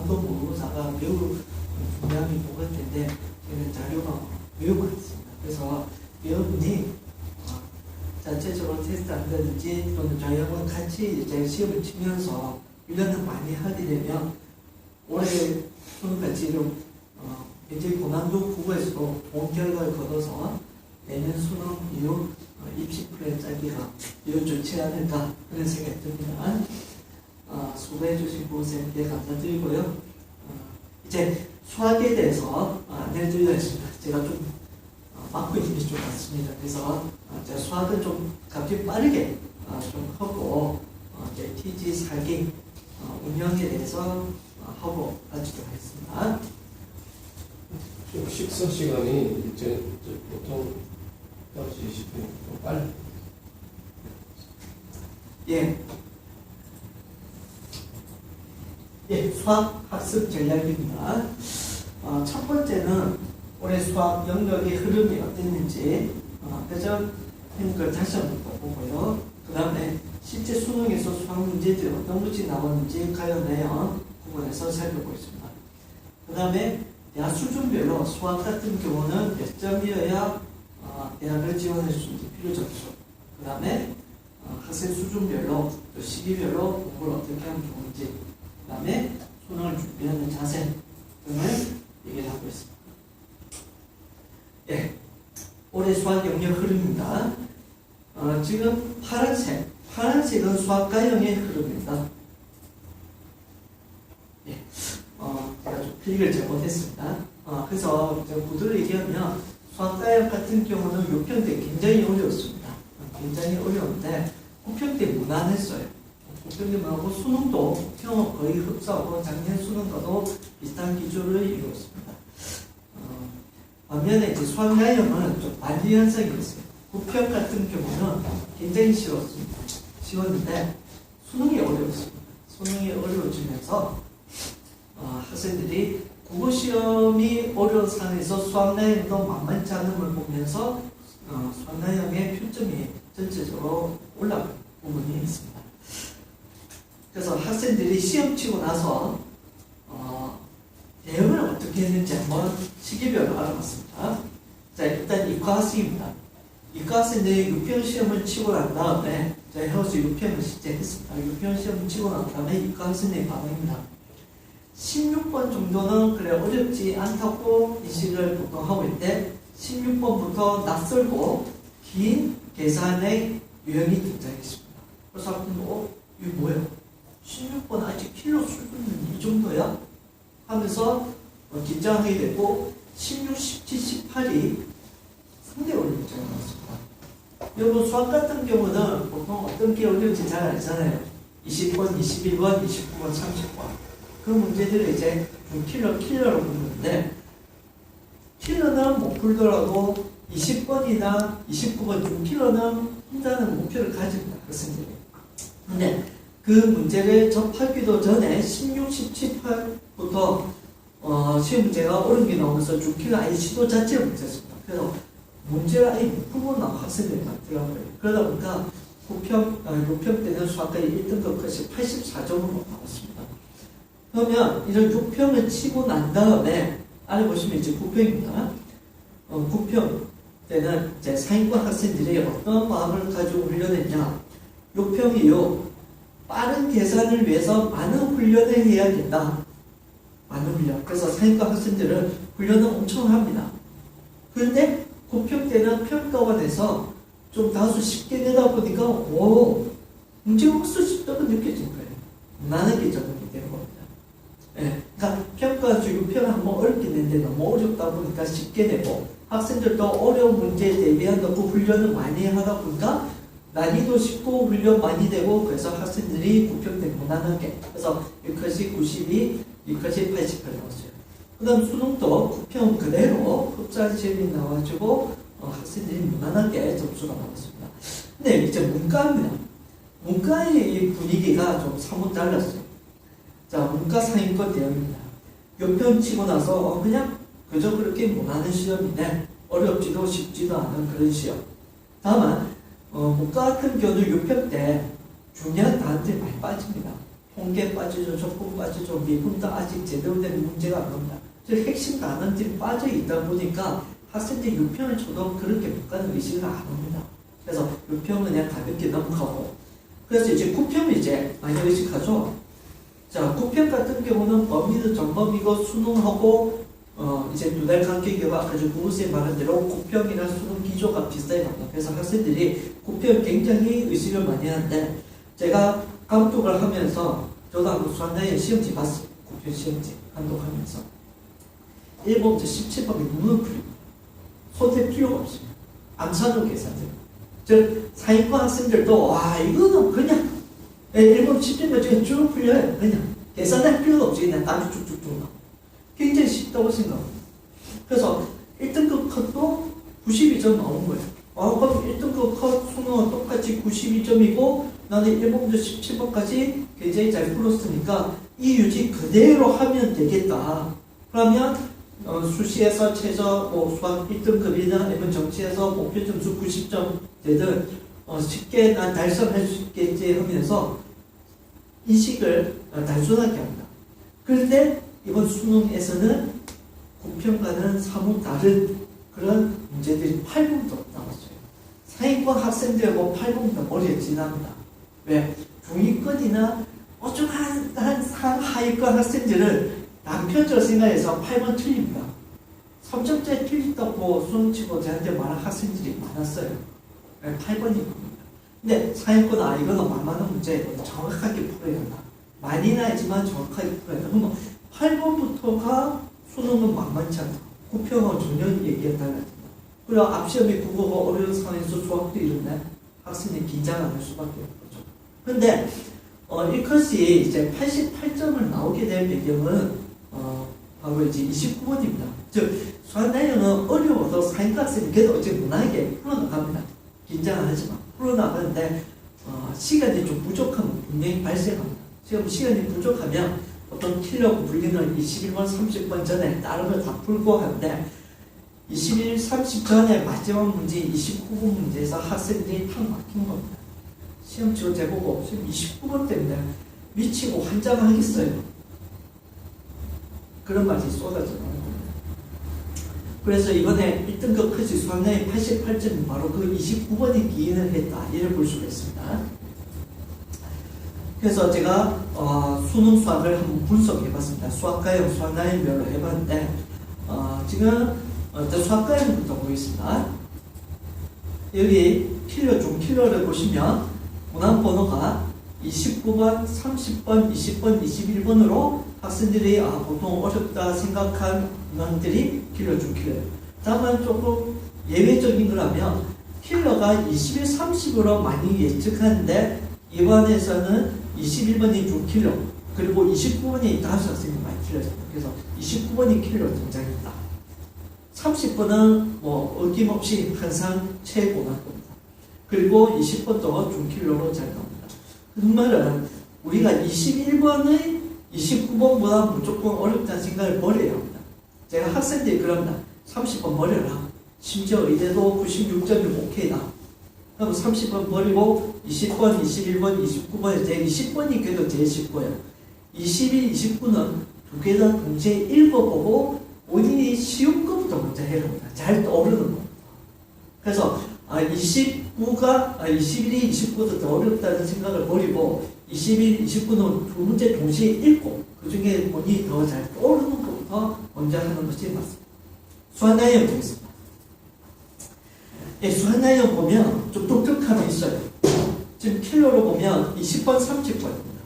고난도 모의고사가 매우 중요함이 보일 텐데 저는 자료가 매우 많습니다. 그래서 여러분이 자체적으로 테스트 안 되는지 또는 저희하고 같이 이제 시험을 치면서 훈련을 많이 하게 되면 올해 수능같이 좀 굉장히 고난도 국어에서도 좋은 결과를 거둬서 내년 수능 이후 입시 플랜 짜기가 매우 좋지 않을까 그런 생각이 듭니다. 수고해 주신 고생께 감사드리고요. 이제 수학에 대해서 안내를 드리겠습니다. 제가 좀 맡고 있는 게 좀 많습니다. 그래서 제가 수학은 좀 갑자기 빠르게 좀 하고 이제 TG 4기 운영에 대해서 하고 마치도록 하겠습니다. 지금 식사 시간이 이제 보통 8시 20분 좀 빨리. 수학 학습 전략입니다. 첫 번째는 올해 수학 영역의 흐름이 어땠는지 펴져있는 걸 다시 한번 보고요. 그 다음에 실제 수능에서 수학 문제들이 어떤 것이 나왔는지 가요 내용 부분에서 살펴보겠습니다. 그 다음에 대학 수준별로 수학 같은 경우는 몇 점이어야 대학을 지원할 수 있는지 필요 점수. 그 다음에 학생 수준별로 또 시기별로 공부를 어떻게 하면 좋은지. 그 다음에 수능을 준비하는 자세 등을 얘기를 하고 있습니다. 올해 수학 영역 흐름입니다. 지금 파란색은 수학 가형의 흐름입니다. 제가 좀 필기를 잘못했습니다. 그래서 구두를 얘기하면 수학 가형 같은 경우는 6평 때 굉장히 어려웠습니다. 굉장히 어려운데 9평 때 무난했어요. 9평 때 무난하고 수능도 9평은 거의 흡사하고 작년 수능과도 비슷한 기조를 이루었습니다. 반면에 이제 수학 가형은 좀 반대 현상이 있어요. 9평 같은 경우는 굉장히 쉬웠습니다. 쉬웠는데 수능이 어려웠습니다. 수능이 어려워지면서 학생들이 국어 시험이 어려운 상황에서 수학 나형도 만만치 않은 걸 보면서 수학 나형의 표점이 전체적으로 올라간 부분이 있습니다. 그래서 학생들이 시험 치고 나서 대응을 어떻게 했는지 한번 시기별로 알아봤습니다. 자, 일단 이과학생입니다. 이과학생들이 6평 시험을 치고 난 다음에 제가 해서 6평을 실제 했습니다. 6평 시험을 치고 난 다음에 이과학생의 반응입니다. 16번 정도는 그래 어렵지 않다고 인식을 보통 하고 있는데 16번부터 낯설고 긴 계산의 유형이 등장했습니다. 그래서 학생들 이거 뭐예요? 16번 아직 킬러 수준은 이 정도야? 하면서 긴장하게 되고 16, 17, 18이 상당히 어려운 문제가 나왔습니다. 여러분 수학 같은 경우는 보통 어떤 게 어려운지 잘 알잖아요. 20번, 21번, 29번, 30번 그 문제들을 이제 좀 킬러로 부르는데 킬러는 못 풀더라도 20번이나 29번 중 킬러는 한다는 목표를 가집니다. 학생들이. 근데 그 문제를 접하기도 전에 16, 17, 18부터 시험 문제가 어려운 게 나오면서 중킬러 아예 시도 자체를 못했습니다. 그래서 문제를 아예 못 풀고 나온 학생들이 많더라고요. 그러다 보니까 6평 때는 수학과의 1등급 컷이 84점으로 나왔습니다. 그러면 이런 6평을 치고 난 다음에 아래 보시면 이제 9평입니다. 9평 때는 이제 상위권 학생들이 어떤 마음을 가지고 훈련했냐. 6평이요. 빠른 계산을 위해서 많은 훈련을 해야겠다. 많은 훈련. 그래서 상위권 학생들은 훈련을 엄청 합니다. 그런데 9평 때는 평가원에서 좀 다소 쉽게 내다 보니까 문제가 훨씬 쉽다고 느껴진 거예요. 무난하게 적응이 되는 겁니다. 그러니까 평가 주요평을 한번 어렵게 냈는데 너무 어렵다 보니까 쉽게 내고 학생들도 어려운 문제에 대비한다고 훈련을 많이 하다 보니까 난이도 쉽고 훈련 많이 되고 그래서 학생들이 9평 때 무난하게 그래서 6컷이 92, 6컷이 88 나왔어요. 그 다음 수능도 9평 그대로 흡사한 시험이 나와가지고 학생들이 무난하게 점수가 나왔습니다. 근데 이제 문과입니다. 문과의 분위기가 좀 사뭇 달랐어요. 자, 문과 상위권 대응입니다. 6평 치고 나서 그냥 그저 그렇게 무난한 시험인데 어렵지도 쉽지도 않은 그런 시험. 다만 문과 같은 경우는 6평 때 중요한 단어들이 많이 빠집니다. 통계 빠지죠, 적분 빠지죠, 미분도 아직 제대로 된 문제가 안 나옵니다. 즉 핵심 단원들이 빠져 있다 보니까 학생들이 유평을 쳐도 그렇게 못 가는 의식을 안 합니다. 그래서 유평은 그냥 가볍게 넘어가고, 그래서 이제 구평을 이제 많이 의식하죠. 자, 구평 같은 경우는 범위도 전범이고 수능하고 이제 두 달 간격이가 아주 구무쌤 말한 대로 구평이랑 수능 기조가 비슷하게 갑니다. 그래서 학생들이 구평 굉장히 의식을 많이 하는데, 제가 감독을 하면서 저도 한번 수학나의 시험지 봤어요. 구평 시험지 감독하면서 1번부터 17번이 눈을 풀립니다. 손댈 필요가 없습니다. 암산으로 계산돼요. 즉 상위권 학생들도 와 이거는 그냥 1번 17번까지 쭉 풀려요. 그냥 계산할 필요도 없이 그냥 답이 쭉쭉쭉 나와요. 굉장히 쉽다고 생각합니다. 그래서 1등급 컷도 92점 나온 거예요. 그럼 1등급 컷 수능은 똑같이 92점이고 나는 1번부터 17번까지 굉장히 잘 풀었으니까 이 유지 그대로 하면 되겠다. 그러면 수시에서 최저 수학 1등급이나 아니면 정시에서 목표 점수 90점 되든 쉽게 난 달성할 수 있겠지 하면서 인식을 단순하게 합니다. 그런데 이번 수능에서는 구평과는 사뭇 다른 그런 문제들이 8번부터 나왔어요. 상위권 학생들하고 8번부터 머리에 지납니다. 왜? 중위권이나 좀 한 상하위권 학생들은 남편적 생각해서 8번 틀립니다. 3점짜리 틀린다고 수능치고 저한테 말한 학생들이 많았어요. 8번이 겁니다. 근데 상위권 이거는 만만한 문제예요. 정확하게 풀어야 한다. 많이는 하지만 정확하게 풀어야 한다. 그러면 8번부터가 수능은 만만치 않다. 구평은 전혀 얘기했다는 겁니다. 그리고 앞시험이 국어가 어려운 상황에서 수학도 이런데 학생이 긴장 안 할 수밖에 없죠. 그런데 이것이 이제 88점을 나오게 된 배경은 바로 이제 29번입니다. 즉 수학 내용은 어려워도 상위권 학생이 그래도 어째 무난하게 풀어나갑니다. 긴장 안 하지만 풀어나가는데 시간이 좀 부족하면 분명히 발생합니다. 지금 시간이 부족하면 어떤 킬러고 불리는 21번, 30번 전에 다른 걸 다 풀고 하는데 21, 30 전에 마지막 문제 29번 문제에서 학생들이 탁 막힌 겁니다. 시험 치고 제보고 지금 29번 때문에 미치고 환장하겠어요. 그런 말이 쏟아져 나오는 겁니다. 그래서 이번에 1등급 컷이 수학량이 88점이 바로 그 29번이 기인을 했다. 이를 볼 수가 있습니다. 그래서 제가 수능 수학을 한번 분석해봤습니다. 수학과형, 수학라인별로 해봤는데 지금 수학과형부터 보겠습니다. 여기 킬러 중 킬러를 보시면 문항 번호가 29번, 30번, 20번, 21번으로 학생들이 보통 어렵다 생각한 문항들이 킬러 중 킬러예요. 다만 조금 예외적인 거라면 킬러가 21, 30으로 많이 예측하는데 이번에서는 21번이 좀 킬러, 그리고 29번이 다수 학생이 많이 킬러입니다. 그래서 29번이 킬러 등장했다. 30번은 어김없이 항상 최고 날 겁니다. 그리고 20번도 좀 킬러로 잘 나옵니다. 그 말은 우리가 21번의 29번보다 무조건 어렵다는 생각을 버려야 합니다. 제가 학생들이 그럽니다. 30번 버려라. 심지어 의대도 96점이 오케이다. 그럼 30번 버리고 20번, 21번, 29번, 제 20번이 그래도 제일 쉽고요. 21, 29는 두 개 다 동시에 읽어보고 본인이 쉬운 것부터 먼저 해야 합니다. 잘 떠오르는 것부터. 그래서 29가 21이 29보다 더 어렵다는 생각을 버리고 21, 29는 두 문제 동시에 읽고 그 중에 본인이 더 잘 떠오르는 것부터 먼저 하는 것이 맞습니다. 수학나이를 보겠습니다. 수학나이를 보면 좀 독특함이 있어요. 지금 킬러로 보면 20번, 30번입니다.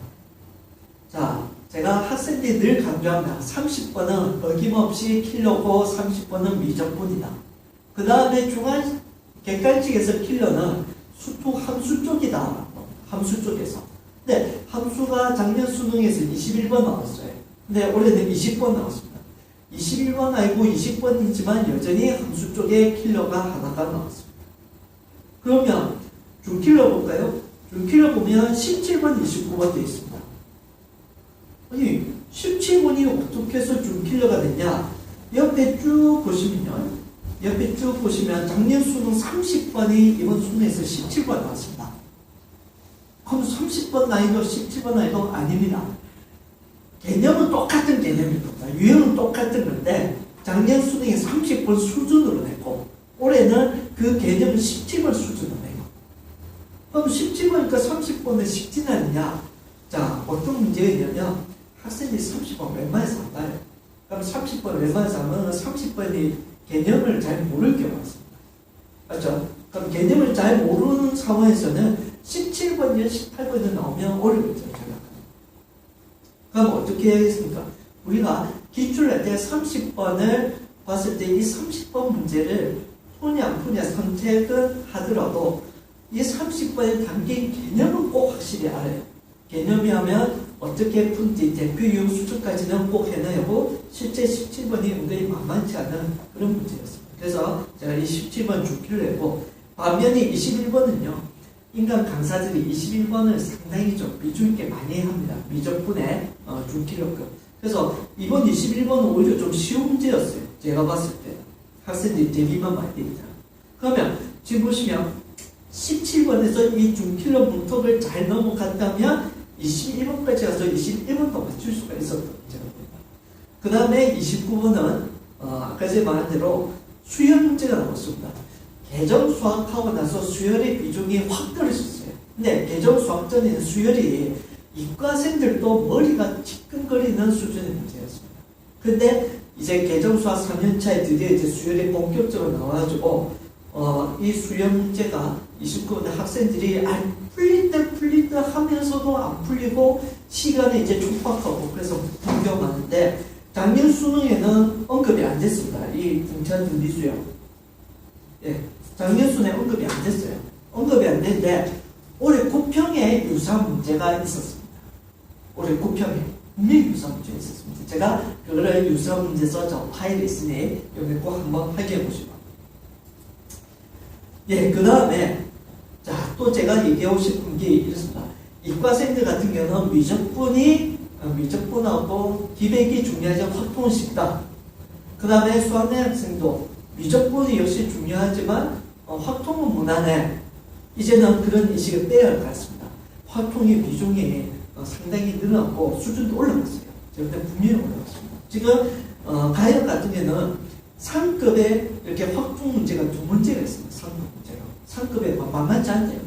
자, 제가 학생들이 늘 강조합니다. 30번은 어김없이 킬러고 30번은 미적분이다. 그 다음에 중간 객관식에서 킬러는 수투 함수 쪽이다. 함수 쪽에서. 근데 함수가 작년 수능에서 21번 나왔어요. 근데 올해는 20번 나왔습니다. 21번 아니고 20번이지만 여전히 함수 쪽에 킬러가 하나가 나왔습니다. 그러면 중킬러 볼까요? 중킬러 보면 17번, 29번 되어 있습니다. 아니 17번이 어떻게 해서 중킬러가 됐냐? 옆에 쭉 보시면 작년 수능 30번이 이번 수능에서 17번 나왔습니다. 그럼 30번 30번 난이도, 17번 난이도 아닙니다. 개념은 똑같은 개념입니다. 유형은 똑같은 건데 작년 수능에 30번 수준으로 냈고 올해는 그 개념을 17번 수준으로 내요. 그럼 17번이니까 30번은 쉽진 않느냐? 자, 어떤 문제가 있냐면 학생들이 30번 웬만해서 안 봐요. 그럼 30번 웬만해서 하면 30번이 개념을 잘 모를 경우가 있습니다. 맞죠? 그럼 개념을 잘 모르는 상황에서는 17번이나 18번이 나오면 어렵죠. 그럼 어떻게 해야겠습니까? 우리가 기출을 할 때 30번을 봤을 때 이 30번 문제를 푸냐 안 푸냐 선택은 하더라도 이 30번에 담긴 개념은 꼭 확실히 알아요. 개념이 하면 어떻게 푼지 대표 유형 수준까지는 꼭 해내고 실제 17번이 은근히 만만치 않은 그런 문제였습니다. 그래서 제가 이 17번 줄기를 내고 반면에 21번은요. 인간 강사들이 21번을 상당히 좀 비중 있게 많이 합니다. 미적분의 줄기력급. 그래서 이번 21번은 오히려 좀 쉬운 문제였어요. 제가 봤을 때. 학생들이 대비만 많이 돼 있잖아요. 그러면 지금 보시면 17번에서 이 줄기력 문턱을 잘 넘어갔다면 21번까지 가서 21번도 맞출 수가 있었던 문제입니다. 그 다음에 29번은 아까 제가 말한 대로 수열 문제가 나왔습니다. 개정 수학하고 나서 수열의 비중이 확 떨어졌어요. 근데 개정 수학 전에는 수열이 이과생들도 머리가 지끈거리는 수준의 문제였습니다. 근데 이제 개정 수학 3년차에 드디어 이제 수열이 본격적으로 나와가지고 이 수열 문제가 29번 학생들이 풀릴 듯 하면서도 안 풀리고 시간이 이제 촉박하고 그래서 불경하는데 작년 수능에는 언급이 안 됐습니다. 이 등차 등비수열. 예, 작년 수능에 언급이 안 됐어요. 언급이 안 됐는데 올해 9평에 유사 문제가 있었습니다. 올해 9평에 분명히 유사 문제가 있었습니다. 제가 그거를 유사 문제서 저 파일이 있으니 여기 꼭 한번 확인해 보시고. 예, 그 다음에 자, 또 제가 얘기하고 싶은 게 이렇습니다. 이과생들 같은 경우는 미적분하고 기백이 중요하지만 확통은 쉽다. 그 다음에 수학내 학생도 미적분이 역시 중요하지만 확통은 무난해. 이제는 그런 인식을 빼야 할 것 같습니다. 확통의 비중이 상당히 늘어났고 수준도 올라갔어요. 제가 그때 분명히 올라갔습니다. 지금 가역 같은 경우는 상급에 이렇게 확통 문제가 두 문제가 있습니다. 상급 문제가. 상급에 만만치 않대요.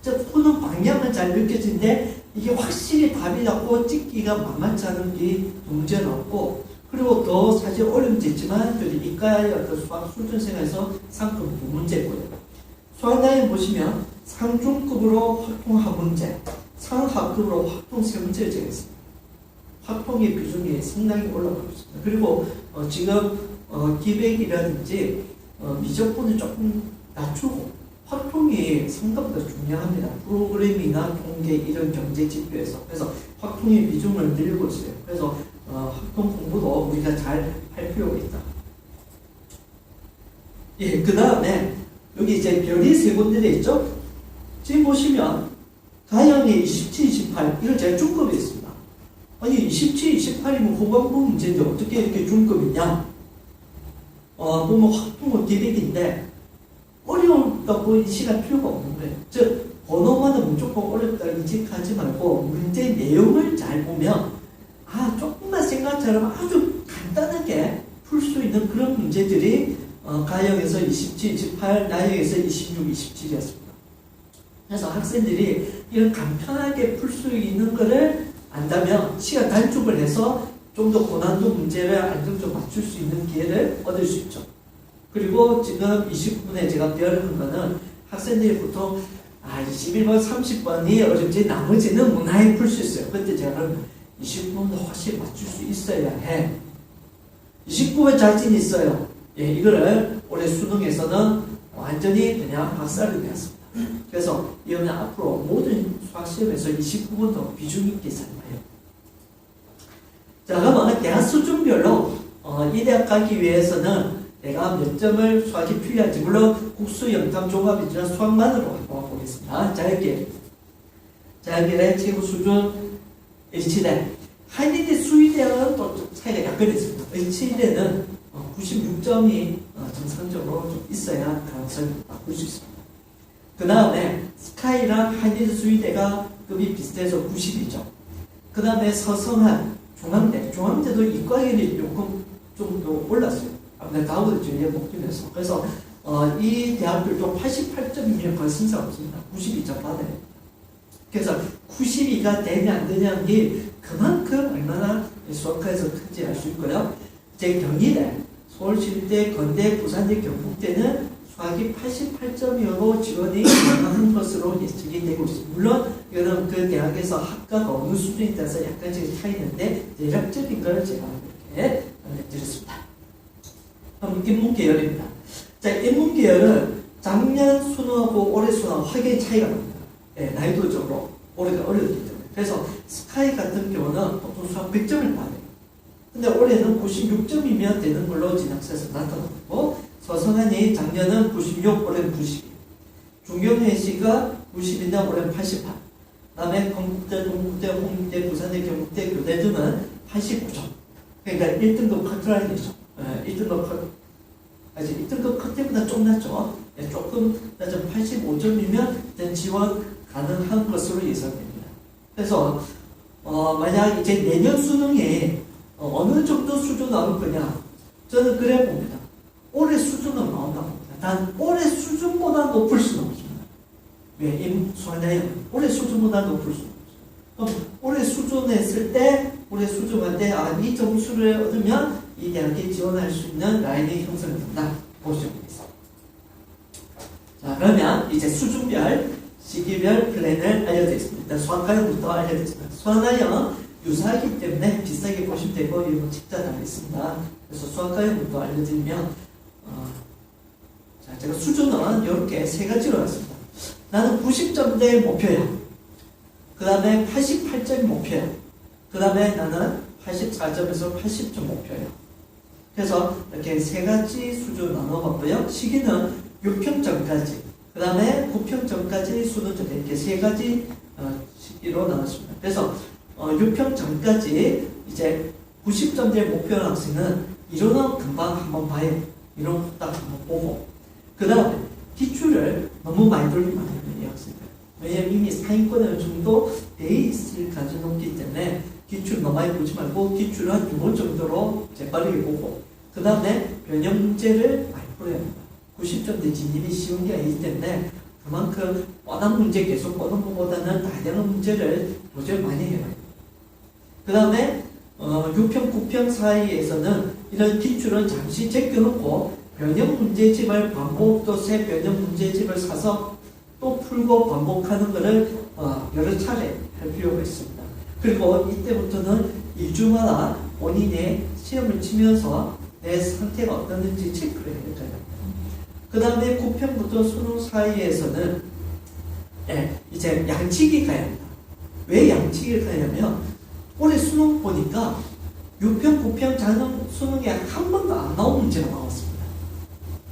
즉 푸는 방향은 잘 느껴지는데 이게 확실히 답이 나고 찍기가 만만치 않은 게 문제는 없고 그리고 더 사실 어려운 문제 있지만 이과의 어떤 수학 수준생에서 상급 두 문제고요. 수학라인 보시면 상중급으로 확통 한 문제, 상하급으로 확통 세 문제를 제기했습니다. 확통의 비중이 상당히 올라가고 있습니다. 그리고 지금 기백이라든지 미적분을 조금 낮추고 확통이 생각보다 중요합니다. 프로그래밍이나 통계 이런 경제 지표에서. 그래서 확통의 비중을 늘리고 있어요. 그래서 확통 공부도 우리가 잘 할 필요가 있다. 예, 그 다음에 여기 이제 별이 세 군데 있죠? 지금 보시면 가형의 27, 28 이걸 제가 중급에 있습니다. 아니 27, 28이면 후반부 문제인데 어떻게 이렇게 중급이냐? 보면 확통은 기백인데 어려울다고 인식할 필요가 없는 거예요. 즉 번호만은 무조건 어렵다 인식하지 말고 문제 내용을 잘 보면 조금만 생각처럼 아주 간단하게 풀 수 있는 그런 문제들이 가형에서 27, 28, 나형에서 26, 27이었습니다. 그래서 학생들이 이런 간편하게 풀 수 있는 거를 안다면 시간 단축을 해서 좀 더 고난도 문제를 안정적으로 맞출 수 있는 기회를 얻을 수 있죠. 그리고 지금 29분에 제가 배열한 거는 학생들이 보통 21번, 30번이 어렵지 나머지는 무난히 풀 수 있어요. 그때 제가 29번도 확실히 맞출 수 있어야 해. 29번 자신 있어요. 예, 이거를 올해 수능에서는 완전히 그냥 박살을 내었습니다. 그래서 이거는 앞으로 모든 수학시험에서 29번도 비중 있게 살아요. 자, 그러면 대학 수준별로 이 대학 가기 위해서는 내가 몇 점을 수학이 필요한지 물론 국수 영탐 종합이지만 수학만으로 한번 보겠습니다. 자연계의 최고 수준 H대 한의대 수의대는 또 차이가 약간 있습니다. H대는 96점이 정상적으로 좀 있어야 가능성이 바꿀 수 있습니다. 그 다음에 스카이랑 한의대 수의대가 그 급이 비슷해서 90이죠. 그 다음에 서성한, 중앙대도 이과율이 조금 좀 더 올랐어요. 아무래도 다우드 주의에 묶이면서. 그래서 이 대학들도 88점이면 거의 승산 없습니다. 92점 받아요. 그래서 92가 되냐 안 되냐는 게 그만큼 얼마나 수학과에서 큰지 알 수 있고요. 이제 경희대, 서울시립대, 건대, 부산대, 경북대는 수학이 88점이고 지원이 가능한 것으로 예측이 되고 있습니다. 물론 이거는 그 대학에서 학과가 어느 수준에 따라서 약간씩 차이는데 대략적인 걸 제가 이렇게 드렸습니다. 그럼 인문계열입니다. 자, 인문계열은 작년 수능하고 올해 수능하고 확연히 차이가 납니다. 네, 난이도적으로 올해가 어렵기 때문에. 그래서 스카이 같은 경우는 보통 수학 100점을 받아요. 근데 올해는 96점이면 되는 걸로 진학사에서 나타났고, 서성한이 작년은 96, 올해는 92. 중경회시가 90인데 올해는 88. 그 다음에 건국대, 동국대, 홍대, 부산대, 경북대, 교대들은 85점. 그러니까 1등급 커트라인이죠. 1등급 컷. 아직 1등급 컷 때보다 좀 낮죠. 조금 낮은 85점이면 지원 가능한 것으로 예상됩니다. 그래서 만약 이제 내년 수능에 어느 정도 수준 나올 거냐, 저는 그래 봅니다. 올해 수준은 나온다고 봅니다. 단 올해 수준보다 높을 수는 없습니다. 왜? 올해 수준보다 높을 수는 없습니다. 그럼 올해 수준했을 때, 올해 수준할 때, 이 점수를 얻으면 이 대학에 지원할 수 있는 라인이 형성된다. 보시면 되겠습니다. 자, 그러면 이제 수준별, 시기별 플랜을 알려드리겠습니다. 일단 수학과형부터 알려드리겠습니다. 수학과형 유사하기 때문에 비슷하게 보시면 되고, 이거 직접 알겠습니다. 그래서 수학과형부터 알려드리면, 자, 제가 수준은 이렇게 세 가지로 했습니다. 나는 90점대 목표야. 그 다음에 88점이 목표야. 그 다음에 나는 84점에서 80점 목표야. 그래서 이렇게 세 가지 수준 나눠봤고요. 시기는 6평점까지, 그 다음에 9평점까지 수능점 이렇게 세 가지 시기로 나눴습니다. 그래서 6평점까지 이제 90점대 목표한 학생은 이론은 금방 한번 봐요. 이론 딱 한번 보고, 그 다음에 기출을 너무 많이 돌리면 안 됩니다, 이 학생들. 왜냐면 이미 상위권에 어느 정도 돼 있을 가능성이 높기 때문에 기출 너무 많이 보지 말고 기출은 2번 정도로 재빠르게 보고, 그 다음에 변형 문제를 많이 풀어야 합니다. 90점대 진입이 쉬운 게 아니기 때문에 그만큼 뻔한 문제 계속 보는 것보다는 다양한 문제를 도저히 많이 해야 합니다. 그 다음에 6평, 9평 사이에서는 이런 기출은 잠시 제껴놓고 변형 문제집을 반복, 또 새 변형 문제집을 사서 또 풀고 반복하는 것을 여러 차례 할 필요가 있습니다. 그리고 이때부터는 2주마다 본인의 시험을 치면서 내 상태가 어떻는지 체크를 해야 돼요. 그 다음에 9평부터 수능 사이에서는 이제 양치기 가야 합니다. 왜 양치기를 가냐면 올해 수능 보니까 6평, 9평 자는 수능에 한 번도 안 나온 문제가 나왔습니다.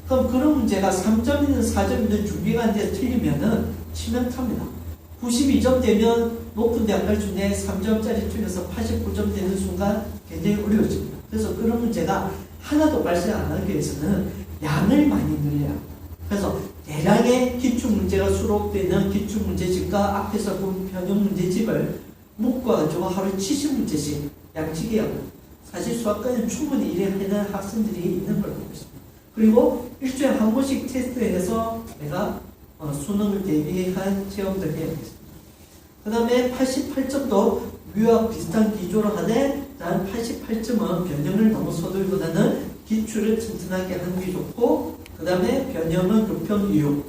그럼 그런 문제가 3점이든 4점이든 준비가 안 돼서 틀리면은 치명타입니다. 92점 되면 높은 대학 갈 중에 3점짜리 중에서 89점 되는 순간 굉장히 어려워집니다. 그래서 그런 문제가 하나도 발생 안 하기 위해서는 양을 많이 늘려야 합니다. 그래서 대량의 기출문제가 수록되는 기출문제집과 앞에서 본 변형 문제집을 묶어가지고 하루에 70문제씩 양치기 하고, 사실 수학과는 충분히 일하는 학생들이 있는 걸 보고 있습니다. 그리고 일주일에 한 번씩 테스트해서 내가 수능을 대비한 체험들 해야 되겠습니다. 그 다음에 88점도 위와 비슷한 기조로 하되, 단 88점은 변형을 너무 서두르보다는 기출을 튼튼하게 하는 게 좋고, 그 다음에 변형은 6평 이후,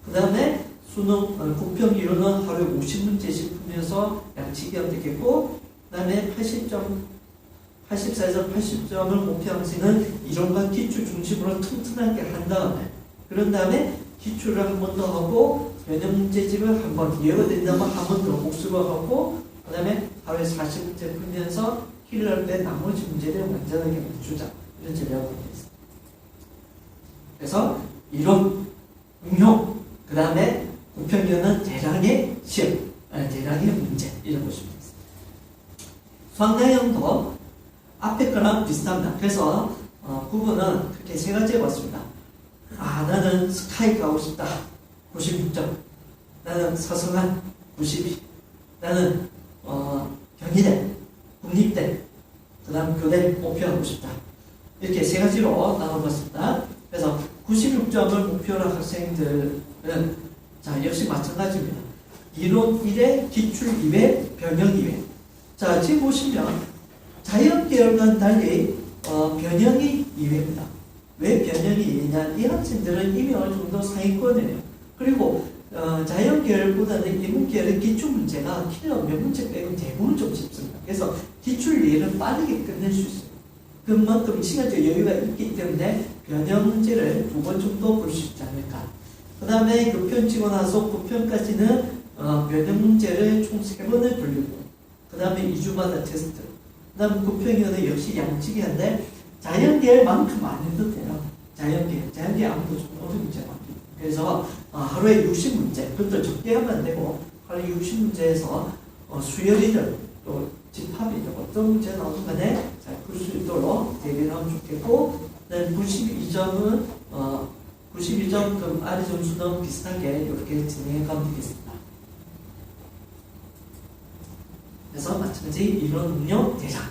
그 다음에 수능 9평 이후는 하루에 50문제씩 풀면서 양치기 하면 되겠고, 그 다음에 84에서 80점을 목표한 학생은 이론과 기출 중심으로 튼튼하게 한 다음에, 그런 다음에 기출을 한 번 더 하고 변형 문제집을 한 번, 이해가 된다면 한 번 더 복습하고, 그 다음에 하루에 40문제 풀면서 힐날 때 나머지 문제를 완전하게 맞추자, 이런 전략을 하겠습니다. 그래서 이론, 응용, 그 다음에 9평균은 대량의 시험, 대량의 문제, 이런 것입니다. 수학내용도 앞에 거랑 비슷합니다. 그래서 부분은 그렇게 세 가지 해봤습니다. 나는 스카이 가고 싶다. 96점. 나는 서성한 92. 나는 경희대, 국립대, 그 다음 교대 목표하고 싶다. 이렇게 세 가지로 나눠봤습니다. 그래서 96점을 목표로 한 학생들은 자 역시 마찬가지입니다. 이론 1회, 기출 2회, 변형 2회. 자 지금 보시면 자연계열과는 달리 변형이 2회입니다. 왜 변형이 2회냐? 이 학생들은 이미 어느 정도 상위권이에요. 그리고 자연계열보다는 인문계열의 기출문제가 킬러 몇 문제 빼고 대부분 좀 쉽습니다. 그래서 기출 예를 빠르게 끝낼 수 있어요. 그만큼 시간적 여유가 있기 때문에 변형 문제를 2번 정도 볼 수 있지 않을까. 그 다음에 6편 치고 나서 9편까지는 변형 문제를 총 3번을 돌리고, 그 다음에 2주마다 테스트. 그 다음 9편이는 역시 양치기 한데, 자연계열만큼 안 해도 돼요. 자연계열 아무도 좀 어려운 문제 많기. 그래서 하루에 60문제, 그것도 적게 하면 안 되고, 하루에 60문제에서 수열이든 또 집합이든 어떤 문제 나오는 간에 잘 풀 수 있도록 대비를 하면 좋겠고, 92점은 92점 그 아래 점수는 비슷하게 이렇게 진행해 가면 되겠습니다. 그래서 마찬가지 이론 응용 대상.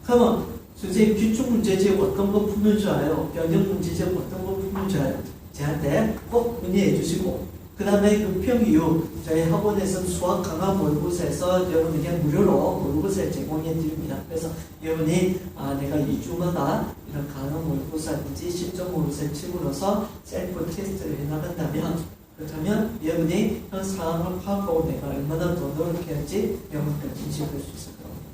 그러면 선생님 기출 문제집 어떤 거 풀면 좋아요? 변형 문제집 어떤 거 풀면 좋아요? 저한테 꼭 문의해 주시고, 그 다음에 급평 이후 저희 학원에서 수학 강화 모의고사에서 여러분 그냥 무료로 모의고사를 제공해 드립니다. 그래서 여러분이 내가 2주마다 이런 강화 모의고사든지 실전 모의고사를 치고서 셀프 테스트를 해나간다면, 그렇다면 여러분이 현 상황을 파악하고 내가 얼마나 더 노력해야지 여러분까지 인식할 수 있을 겁니다.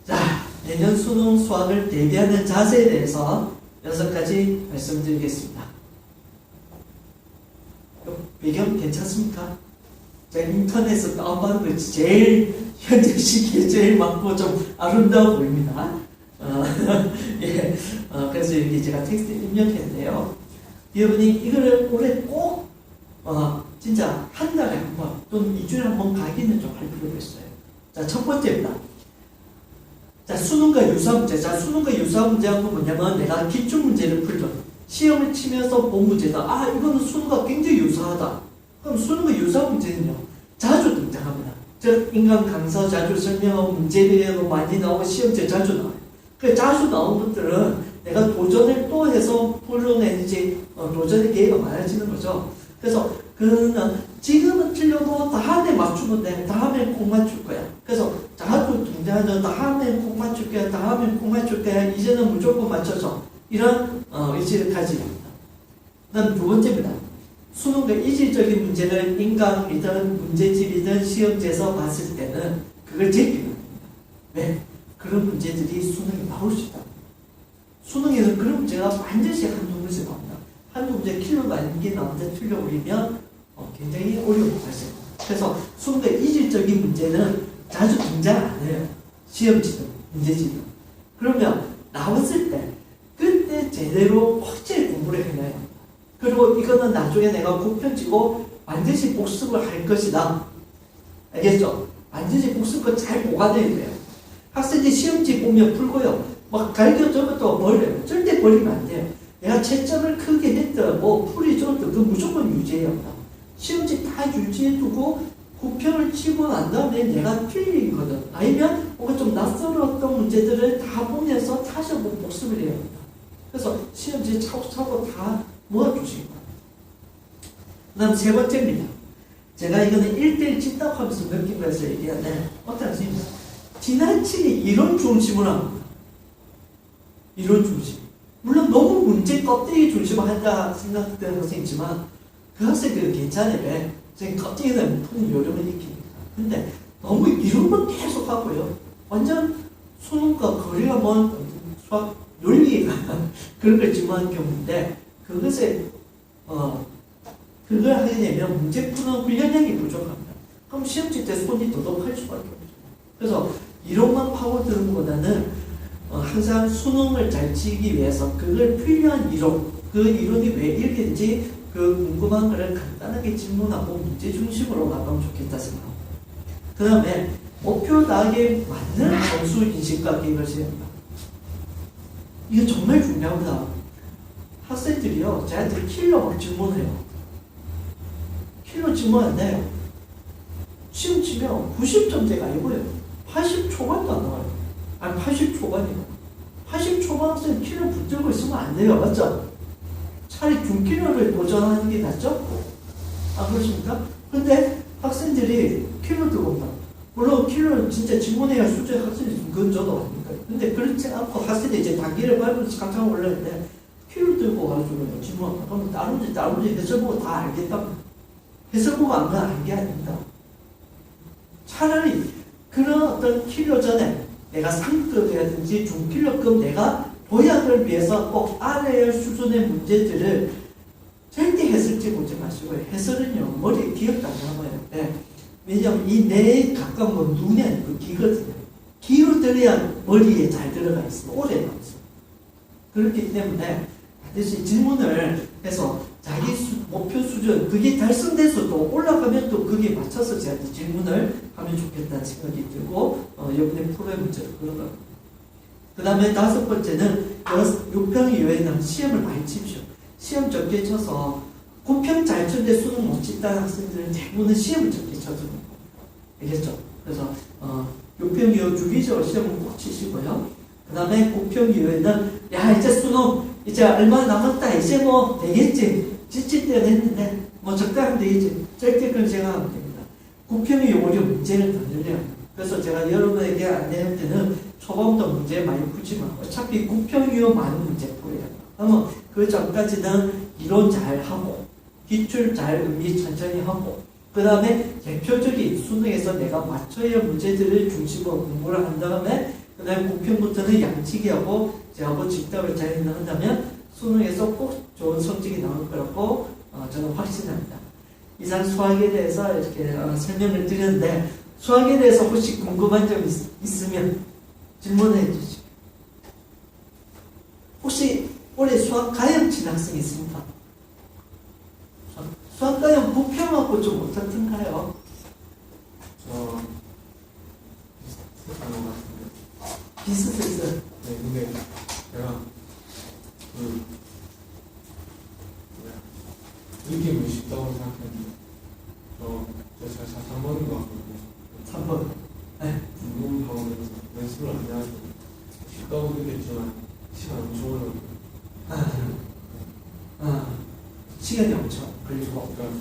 자, 내년 수능 수학을 대비하는 자세에 대해서 6가지 말씀드리겠습니다. 배경 괜찮습니까? 제가 인터넷에서 다운받은 거 제일 현재 시기에 제일 맞고 좀 아름다워 보입니다. 예, 그래서 여기 제가 텍스트 입력했는데요. 여러분이 이거를 올해 꼭 진짜 한 달에 한 번 또는 2주에 한 번 가기는 좀 할 필요가 있어요. 자, 첫 번째입니다. 자, 수능과 유사 문제. 자, 수능과 유사 문제하고 뭐냐면 내가 기출 문제를 풀죠. 시험을 치면서 본 문제다. 이거는 수능과 굉장히 유사하다. 그럼 수능과 유사 문제는요, 자주 등장합니다. 즉, 인간 강사 자주 설명하고 문제들에도 많이 나오고 시험제 자주 나와요. 그 자주 나온 것들은 내가 도전을 또 해서 풀어내는지 도전의 기회가 많아지는 거죠. 그래서 그는 지금은 틀려도 다음에 맞추면 돼. 다음에 꼭 맞출 거야. 그래서 자주 등장하죠. 다음에 꼭 맞출 거야. 다음에 꼭 맞출 거야. 이제는 무조건 맞춰줘. 이런 의지를 가지게 합니다. 그 다음 두 번째입니다. 수능과 이질적인 문제를 인강이든 문제집이든 시험지에서 봤을 때는 그걸 제끼는 겁니다. 왜? 그런 문제들이 수능에 나올 수 있다. 수능에는 그런 문제가 반드시 한두 문제 나옵니다. 한두 문제 킬러도 아닌 게 나오는데 틀려버리면 굉장히 어려움이 발생합니다. 그래서 수능과 이질적인 문제는 자주 등장 안 해요. 시험지든 문제집이든. 그러면 나왔을 때 그때 제대로 확실히 공부를 해놔야 합니다. 그리고 이거는 나중에 내가 국편치고 반드시 복습을 할 것이다. 알겠죠? 반드시 복습을 잘 보관해야 돼요. 학생들이 시험지 보면 풀고요. 막 갈겨 적어도 버려요. 절대 버리면 안 돼요. 내가 채점을 크게 했든 풀이 줬든 그 무조건 유지해야 합니다. 시험지 다 유지해두고 국평을 치고 난 다음에 내가 틀린 거든 아니면 뭔가 좀 낯설었던 문제들을 다 보면서 다시 한번 복습을 해야 합니다. 그래서 시험지 차곡차곡 다 모아주시기 바랍니다. 그 다음 세 번째입니다. 제가 이거는 1대1 집답하면서 느낀 거에서 얘기하는데 어떤 학생입니다. 지나치게 이론 중심으로 합니다. 이론 중심. 물론 너무 문제 껍데기 중심으로 한다 생각되는 학생이지만 그 학생들은 괜찮아요. 왜? 선생님 껍데기는 푸는 요령을 익히니까. 근데 너무 이론만 계속 하고요. 완전 수능과 거리가 먼 수학 논리가 그런 걸 지망한 경우인데 그것에 그걸 하게 되면 문제 푸는 훈련량이 부족합니다. 그럼 시험지 때 손이 더덕할 수밖에 없죠. 그래서 이론만 파고드는 것보다는 항상 수능을 잘 치기 위해서 그걸 필요한 이론, 그 이론이 왜 이렇게인지 그 궁금한 거를 간단하게 질문하고 문제 중심으로 나가면 좋겠다 생각합니다. 그 다음에 목표 다하게 맞는 점수 인식과 계획을 세워야 합니다. 이거 정말 중요합니다. 학생들이요, 저한테 킬러 막 질문해요. 킬러 질문 안 돼요. 시험 치면 90점대가 아니고요. 80 초반도 안 나와요. 아니, 80 초반이고. 80 초반 학생 키를 붙들고 있으면 안 돼요. 맞죠? 차라리 중키로를 도전하는 게 낫죠? 아, 그렇습니까? 근데 학생들이 키로 들고 온다. 물론 키로를 진짜 질문해야 할 수준의 학생이 있으면 그건 저도 아닙니까? 근데 그렇지 않고 학생들이 이제 단계를 밟으면서 깜짝 놀랐는데 키로 들고 가지고 질문한다. 그러면 따로지 해설보고 다 알겠다. 해설보고 안 가는 알게 아닙니다. 차라리 그런 어떤 킬러 전에 내가 상급이라든지 중킬러급 내가 도약을 위해서 꼭 알아야 할 수준의 문제들을 절대 해설지 보지 마시고요. 해설은요, 머리에 기억도 안 남아요. 네. 왜냐하면 이 뇌에 가까운 건 눈이 아니고 귀거든요. 귀로 들어야 머리에 잘 들어가 있어. 오래 남았어. 그렇기 때문에 반드시 질문을 해서 자기 목표 수준, 그게 달성돼서 또 올라가면 또 거기에 맞춰서 저한테 질문을 하면 좋겠다는 생각이 들고, 이번에 프로의 문제로 그런가. 그 다음에 5번째는 6평 이외에는 시험을 많이 치십시오. 시험 적게 쳐서 9평 잘 쳤는데 수능 못 친다는 학생들은 대부분 시험을 적게 쳐주는 겁니다. 알겠죠? 그래서 6평 이후 주기적으로 시험을 꼭 치시고요. 그 다음에 9평 이후에는 야 이제 수능 이제 얼마 남았다 이제 뭐 되겠지 지칠 때는 했는데 뭐 적당히 되겠지 절대 그런 생각하면 됩니다. 9평 이후 오히려 문제를 더 늘려요. 그래서 제가 여러분에게 안내할 때는 초반부터 문제 많이 풀지만 어차피 9평 이후 많은 문제 풀어야 돼요. 그러면 그 전까지는 이론 잘 하고 기출 잘 음미 천천히 하고 그 다음에 대표적인 수능에서 내가 맞춰야 할 문제들을 중심으로 공부를 한 다음에 그 다음에 9평부터는 양치기 하고 저하고 직답을 잘 한다면 수능에서 꼭 좋은 성적이 나올 거라고 저는 확신합니다. 이상 수학에 대해서 이렇게 설명을 드렸는데 수학에 대해서 혹시 궁금한 점 있으면 질문해 주시죠. 혹시 올해 수학 가형 친 학생 있습니까? 수학 가형 부평하고 좀 어떻던가요? 비슷한 것 같은데. 비슷했어요. 네, 근데 제가 느낌은 쉽다고 생각했는데 저 잘 3번인 것 같거든요. 3번. 네. 공부하면서 연습을 안 해가지고 쉽다고 느꼈지만 시간 엄청 오래 시간이 엄청 걸리고. 그러니까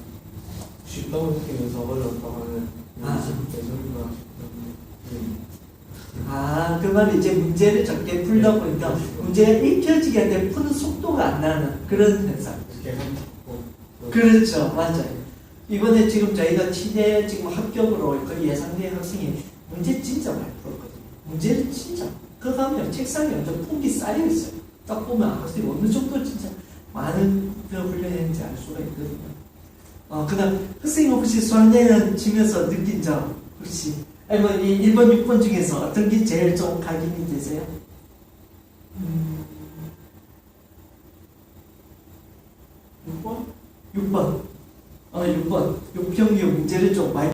쉽다고 느끼면서 어려웠다고 하는 연습 대전인가 싶었는데 그 말이 이제 문제를 적게 풀다 보니까 문제가 읽혀지게 하는데 푸는 속도가 안 나는 그런 현상. 그렇죠. 맞아요. 이번에 지금 저희가 치대 지금 합격으로 거의 예상된 학생이 문제 진짜 많이 풀었거든요. 문제를 진짜. 그거 가면 책상에 완전 풍기 쌓여 있어요. 딱 보면 학생이 어느 정도 진짜 많은 훈련했는지 알 수가 있거든요. 그 다음 학생이 혹시 수학여행 치면서 느낀 점 혹시 아니면 이 1번, 6번 중에서 어떤 게 제일 좀 각인이 되세요? 6번? 6번. 6번. 6평 문제를 좀 많이